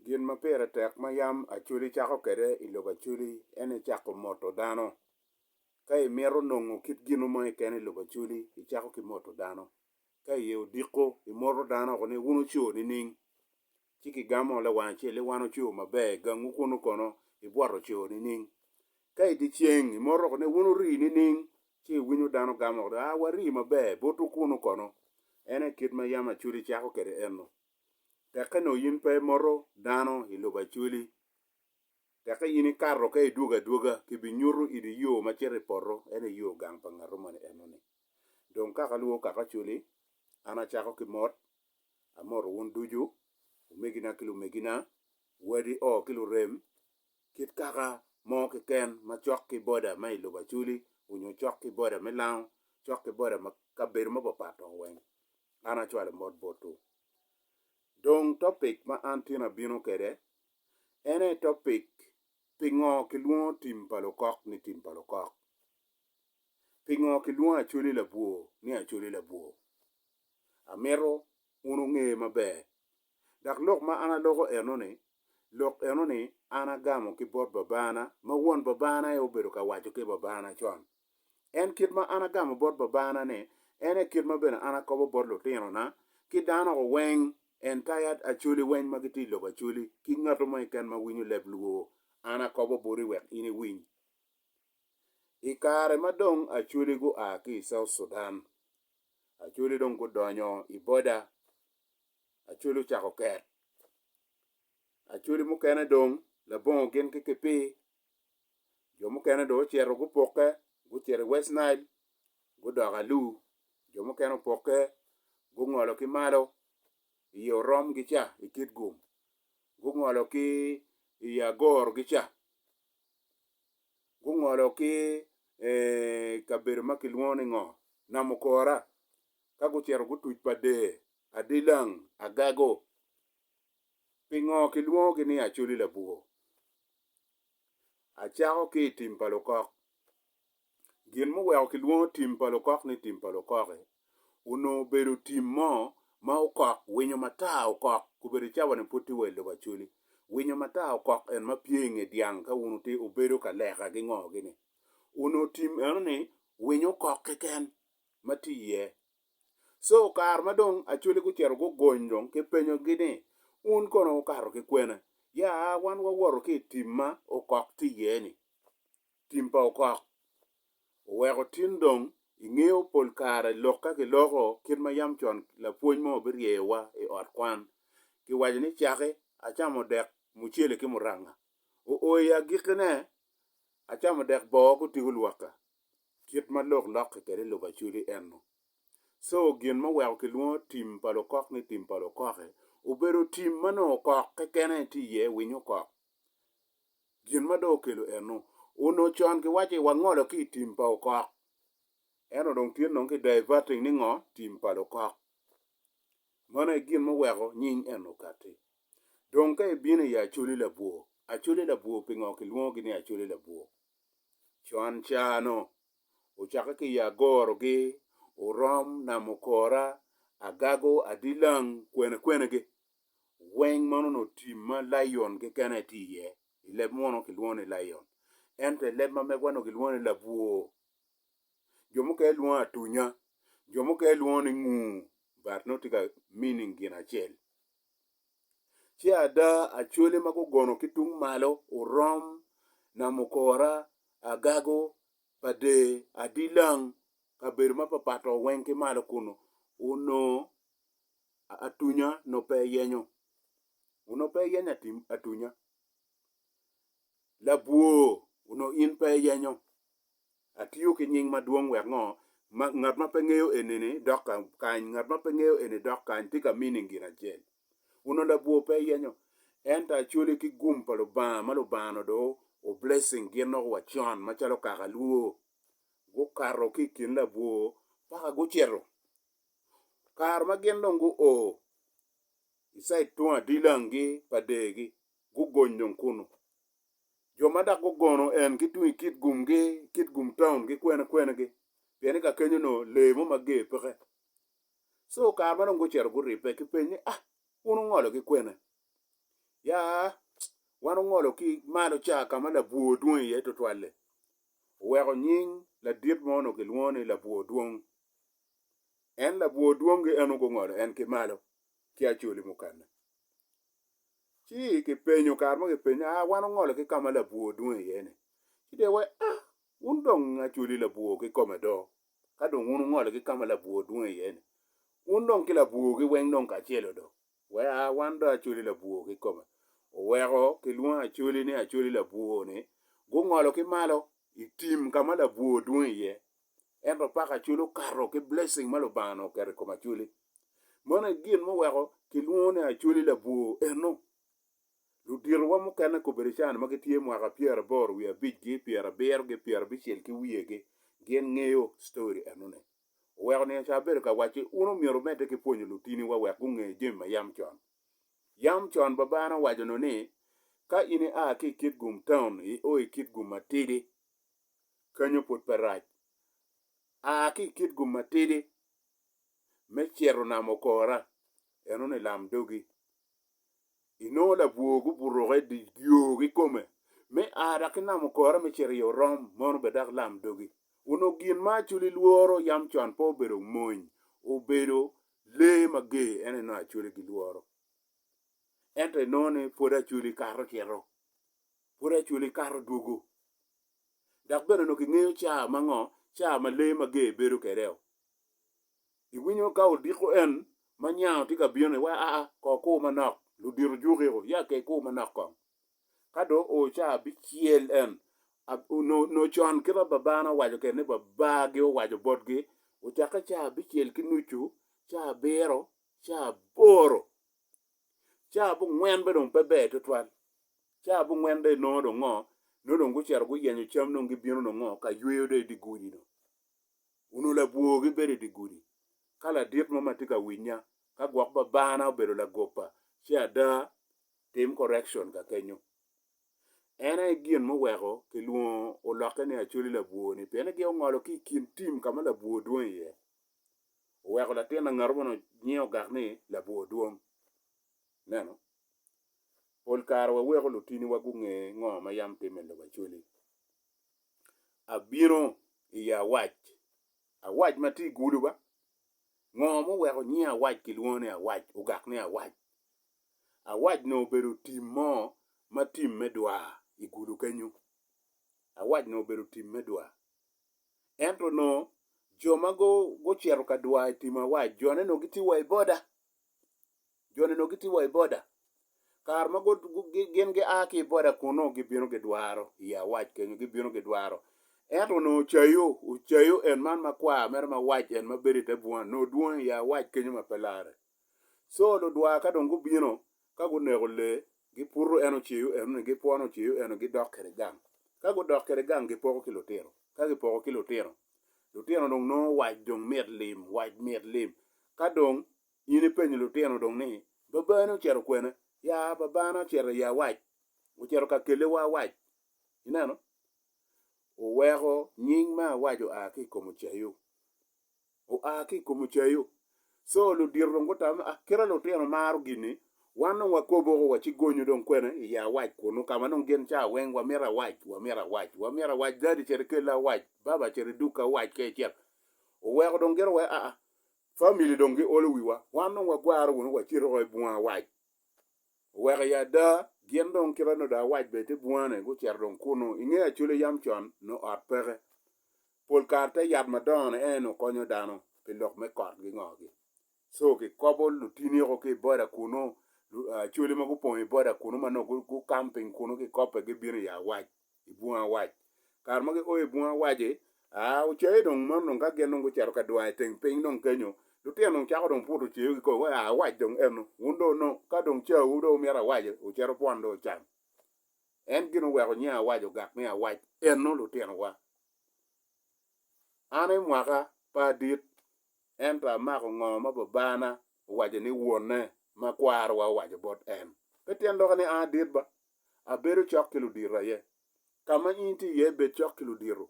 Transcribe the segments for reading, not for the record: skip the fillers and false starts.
Gin ma pire tek ma yam acholi chako kede iloba chuli ene chako moto dano. Ka imiero nongo kit gino mo ikene iloba chuli, ichako kimoto dano. Ka iye odiko imoro dano kone wuno chuo ni ning. Chiki gamo le wanchi le wano chuo mabe gangu kuno kono ibuaro chuo ni ning. Ka idi chieng imoro kone wuno ri ni ning. Chi winyo dano gamo wari mabe boto kuno kono. Ene kit ma yam acholi chako kede eno. Teka no yin pe moro dano iloba chuli. Teka yin ikaro ka iduoga duoga kibi nyuru idi yo machere poro ene yo gang pa ngaro mane enoni. Don kaka luo kaka chuli ana chako kimot amoro wun duju umegina kilu megina wedi o kilu rem kit kaka mo ke ken ma chok ki boda ma iloba chuli unyo chok ki boda me lao chok ki boda ma kaber ma papato weng ana chwale mod boto. Dong topic ma antina bino kede ene topic pingo kiluo tim palokok ni tim palokok. Pingo kiluo acholi labuo ni acholi labuo. Amero unu nge mabe. Dak lok ma ana logo enoni, lok enoni ana gamo ki bot babana, ma won babana e obedo ka wacho ke babana chon. En kit ma ana gamo bot babana ne, ene kit ma bena ana kobo bot lutino na, ki dano ko weng entire acholi weng magiti logo acholi, ki ngato mo iken ma winyo leb luo, ana kobo bori wek ini winy. Ikare madong acholi go aki South Sudan. Acholi dong go donyo iboda. Acholi chako ket. Acholi mukene dong labongo gen ke kepe. Jo mukene do chero go poke, go chere West Nile, go doga lu. Jo mukene poke, go ngolo ki malo, iyo rom gicha ikit gum. Go ngolo ki iyagor gicha. Go ngolo ki kabir makiluoni ngo namukora. Kago chero go tuj pade, adilang, agago. Pingo kiluo gini acholi labuo. Achako ki tim palokok. Gin mo weo kiluo tim palokok ni tim palokok. Uno bedo tim mo ma ukok winyo mata ukok kuberi chawa ni puti welo bacholi. Winyo mata ukok en mapienge diang ka uno ti ubedo ka leka gingo gini. Uno tim enoni winyo ukok keken matiye. So kar madong acholi kuchero go gonyong ke penyo gini. Un kono ukaro ke kwena. Ya wan waworo ki tim ma ukok tiye ni. Tim pa ukok. Uweko tindong ingeo pol kare loka ke loko kirma yam chon la puony mo biriewa e ot kwan. Ki waje ni chake achamo dek muchele ki muranga. Oya gikene achamo dek bo kutigul waka. Kit ma lok kere loba chuli eno. So gin ma weo kiluo tim palokok ni tim palokok. Ubero tim mano ukok kekene tiye winyo ukok. Gin ma do kelo eno. Uno chon ki wache wangolo ki tim pa ukok. Eno dong tien nong ki diverting ni ngo tim palokok. Mana gin ma wego nying eno kati. Dong ka ibine ya acholi labuo. Acholi labuo pingo kiluo gini acholi labuo. Chon chano. Uchaka ki ya goro gi. Urom namukora. Agago adilang kwene gi. Weng mano no tim ma lion ke kene tiye. Ileb mono kiluo ni lion. Ente leb ma megwano kiluo ni labuo. Jomo ke luo atunya. Jomo ke luo ni ngu. But not tika meaning gina chel. Chi ada acholi mako gono kitung malo. Urom namukora. Agago. Pade. Adilang. Kabir mapapato weng ki malo kuno. Uno atunya no pe yenyo. Uno pe yenya tim atunya. Labuo. Uno in pe yenyo. Atiyo ki nying maduong wek ngo. Ngat ma pe ngeo enini dok kany. Ngat ma pe ngeo eni dok kany. Tika meaning gina chel. Uno labuo pe yenyo. Enta acholi ki gum palo ba. Malo bano do. O blessing gino wachon. Machalo kaka luo. Go karo ki kin labuo. Paka go chero. Kar ma gendong go o. Isai tuwa dilangi padegi. Go gonyong kuno. Jomada go gono en kitui kit gumgi. Kit gum town gi kwene gi. Pieni ka kenyo no lemo mage peke. So kar ma nong go chero go ripe. Kipenye uno ngolo ki kwene. ya wan ong'olo ki malo cha kama labuo duong' iye to twale oweko nying ladit mono kiluongo ni labuo duong'. En labuo duong' gi en ong'olo en ki malo ki acholi mokane. Chi kipenyo kar mo kipenyo wan ong'olo ki kama labuo duong' iye ni. Chide we un dong acholi labuo ki kome do. Ka dong un ong'olo ki kama labuo duong' iye ni. Un dong ki labuo ki weng dong kachielo do. We wan do acholi labuo ki kome. Oweko kiluongo acholi ni acholi labuo ni. Gung'olo ki malo itim kama labuo duong' iye. Ento paka acholi okaro ki blessing malo bano kere kom acholi. Mono gin moweko kiluongo ni acholi labuo eno. Ludirowa mokene kobedo chan magitie mwaka 80 wi abich gi 70 gi 60 ki wiyegi gin ng'eyo story enone. Oweko ni cha bedo ka wachi uno miero mete ki puonyo lutini wa wek ung'e jim ma yam chon. Yam chon babana wajono ni ka ini ki kit gum town o kit gum matidi kanyo pot parach. Ki kit gum matidi me chiero namo kora enone lam dogi. Ino labuo guburoge di gyogi kome. Me ki namo kora me chiero yo rom mono bedak lam dogi. Uno gin ma acholi luoro yam chon po obedo mony. Obedo le mage ene no acholi gi luoro. Ente noni pod acholi karo chiero. Pod acholi karo duogo. Dak bende no king'eyo cha mang'o cha ma le mage bedo kedeo. Iwinyo ka odiko en manyao tika bione wa ko manok. Ludir jugego ya ke ko manok ko. Kado o cha bichiel en. No chon kira babana wajo ke ne babagi o wajo bodgi. O chaka cha bichiel kinuchu. Cha bero. Cha boro. Cha bu ngwen be dong pebe to twal. Cha bu ngwen de no do ngo. No dong go chero go yenyo cham no gibino no ngo ka yweyo de digudi no. Uno la buogi bere digudi. Kala diet mo matika winya. Ka gwak babana obedo la gopa. Cha da tim correction ka kenyo. Ena gien moweko kiluo oloke ni acholi labuo ni. Pene gi ong'olo ki kin tim kama labuo duong' iye. Oweko la tena ngarumono nyeo gak ni labuo duong'. Neno. Pol kar waweko lutini wagung'e ng'o ma yam timendo bacholi. Abiro iya wach. Awach mati gulu ba. Ng'o moweko nyi awach kiluo ni awach. Ugak ni awach. Awach no bedo tim mo ma tim medwa igulu kenyo. Awach no bedo tim medwa. Ento no joma go chiero ka dwa tim awach. Jone no gitiwa i boda. Jone no gitiwa i boda. Kar mago gin ge ki boda kuno gibino gidwaro. Ya awach kenyo gibino gidwaro. Ento no chayo en man makwa mer ma wach en maberi te buwan. No duon ya awach kenyo mapelare. So do dwa ka dongo bino ka go nego le gipuro eno chiyo eno gipono chiyo eno gidok kere gang. Ka go dok kere gang gipoko kilotero. Ka gipoko kilotero. Lutero dong no wach dong miet lim. Ka dong yini penyo lutero dong ni babano chero kwene. Ya babana chero ya wach. Uchero ka kele wa wach. Inano? Oweko nying ma wajo ki komo chayo. Ki komo chayo. So ludir dong gotam kira lutero maro gini. Wano wakobo wachi gonyo dong kwene ya wach kuno kama nong gen cha weng wamera wach dadi chere kela wach baba chere duka wach ke cher oweko dong gero we family dong ge olo wiwa wano wagwaro wono wachiro go buwa wach oweko ya da gen dong kira no da wach bete buwane go cher dong kuno inge achule yam chon no apere pol karte yad madone eno konyo dano pilok me kot gi ngogi so ki kobo lutini ko ki boda kuno chuli mago pon boda kuno mano go camping kuno ki kope gi biro ya wach ibuwa wach kar mage o ibuwa waje uche dong mono ka geno go charo ka dwa teng ping dong kenyo lutien dong chako dong puto che ko wach dong eno undo no ka dong cha udo miara waje u chero pondo chan en gino wego nya wajo gak ni wach eno lutien wa ane mwaka pa dit enta mako ngoma babana waje ni wone makwar wa wajo bot en ketiendo ni dit ba abedo chok kilo dira ye kama inti ye be chok kilo diro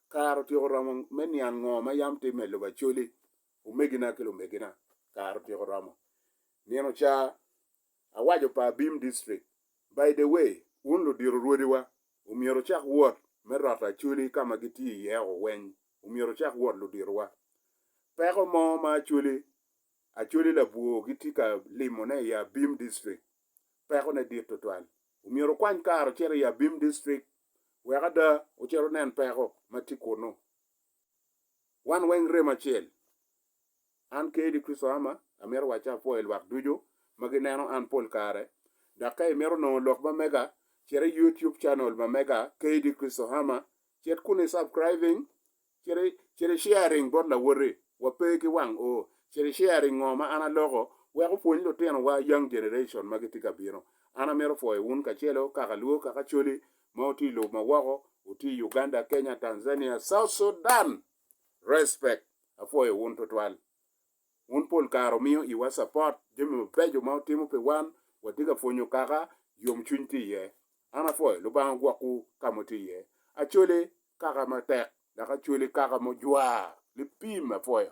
karo ti oramo menian ngoma yam ti melo bacholi umegina kilo megina karo ti oramo nieno cha awajo pa Bim district By the way, un lo diro ruodiwa, umiero chak wuot merota chuli kama giti ye o weny, umiero chak wuot lo dirwa. Peko mo ma achuli la buo giti ka limone ya Bim District. Peko ne dir total. Umiero kwany karo chere ya Bim District, weka da uchero nen peko matikono. Wan weng rema chiel. An kedi Kristo ama, amero wacha po elwak dujo, magineno an pol kare. Daka imero no lok ba mega, chere YouTube channel ba mega, kedi Kristo ama, chere kune subscribing, chere sharing bod la wore, wapeki wang o, chere sharing ngoma ana logo, weko puonj lo teno wa young generation magitika biro. Ana mero foe un kachelo, kaka luo, kaka choli, mauti lo mawako, uti Uganda, Kenya, Tanzania, South Sudan. Respect, afoe un total. Un pol karo miyo iwa support, jimi mpejo mautimo pe wan, watiga fonyo kaka, yom chunti ye. Ana foe, lubang gwaku kamuti ye. Achole kaka matek, daka chole kaka mojua, lipim afoe.